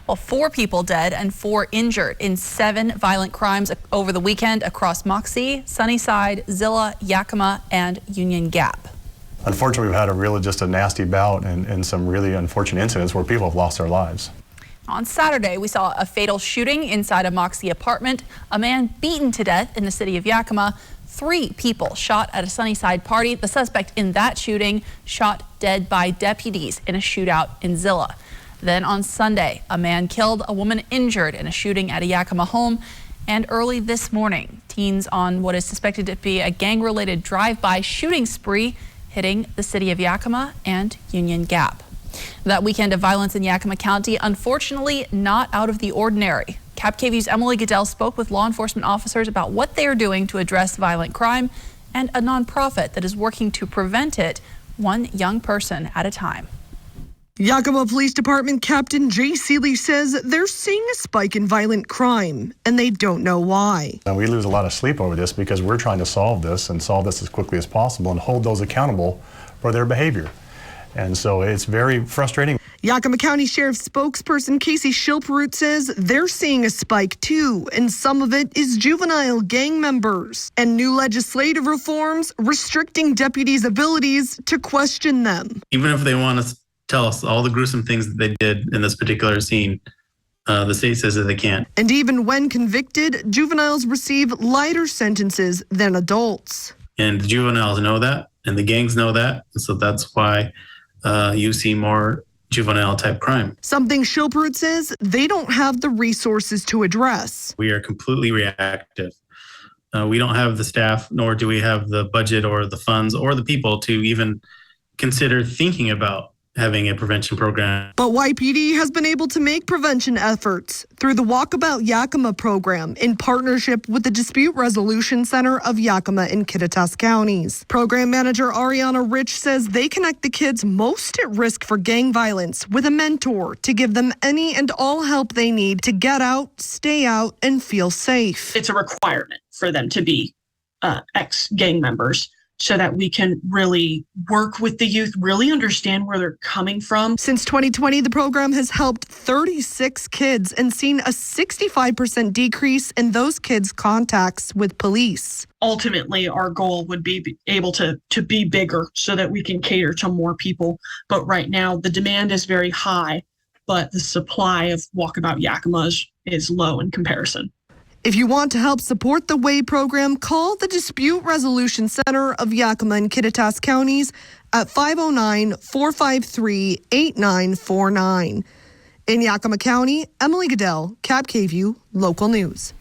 Well, 4 people dead and 4 injured in 7 violent crimes over the weekend across Moxie, Sunnyside, Zillah, Yakima, and Union Gap. Unfortunately, we've had just a nasty bout and some really unfortunate incidents where people have lost their lives. On Saturday, we saw a fatal shooting inside a Moxie apartment, a man beaten to death in the city of Yakima, 3 people shot at a Sunnyside party. The suspect in that shooting shot dead by deputies in a shootout in Zillah. Then on Sunday, a man killed, a woman injured in a shooting at a Yakima home. And early this morning, teens on what is suspected to be a gang-related drive-by shooting spree hitting the city of Yakima and Union Gap. That weekend of violence in Yakima County, unfortunately not out of the ordinary. Cap KVU's Emily Goodell spoke with law enforcement officers about what they are doing to address violent crime and a nonprofit that is working to prevent it, one young person at a time. Yakima Police Department Captain Jay Seeley says they're seeing a spike in violent crime, and they don't know why. And we lose a lot of sleep over this because we're trying to solve this as quickly as possible and hold those accountable for their behavior. And so it's very frustrating. Yakima County Sheriff's spokesperson Casey Schilperut says they're seeing a spike too, and some of it is juvenile gang members and new legislative reforms restricting deputies' abilities to question them. Even if they want to tell us all the gruesome things that they did in this particular scene, the state says that they can't. And even when convicted, juveniles receive lighter sentences than adults. And the juveniles know that, and the gangs know that, and so that's why you see more juvenile type crime. Something Schilperut says they don't have the resources to address. We are completely reactive. We don't have the staff, nor do we have the budget or the funds or the people to even consider thinking about having a prevention program. But YPD has been able to make prevention efforts through the Walkabout Yakima program in partnership with the Dispute Resolution Center of Yakima and Kittitas counties. Program manager Ariana Rich says they connect the kids most at risk for gang violence with a mentor to give them any and all help they need to get out, stay out, and feel safe. It's a requirement for them to be ex-gang members, so that we can really work with the youth, really understand where they're coming from. Since 2020, the program has helped 36 kids and seen a 65% decrease in those kids' contacts with police. Ultimately, our goal would be able to be bigger so that we can cater to more people. But right now, the demand is very high, but the supply of Walkabout Yakima is low in comparison. If you want to help support the WAY program, call the Dispute Resolution Center of Yakima and Kittitas counties at 509-453-8949. In Yakima County, Emily Goodell, Cap KVU, Local News.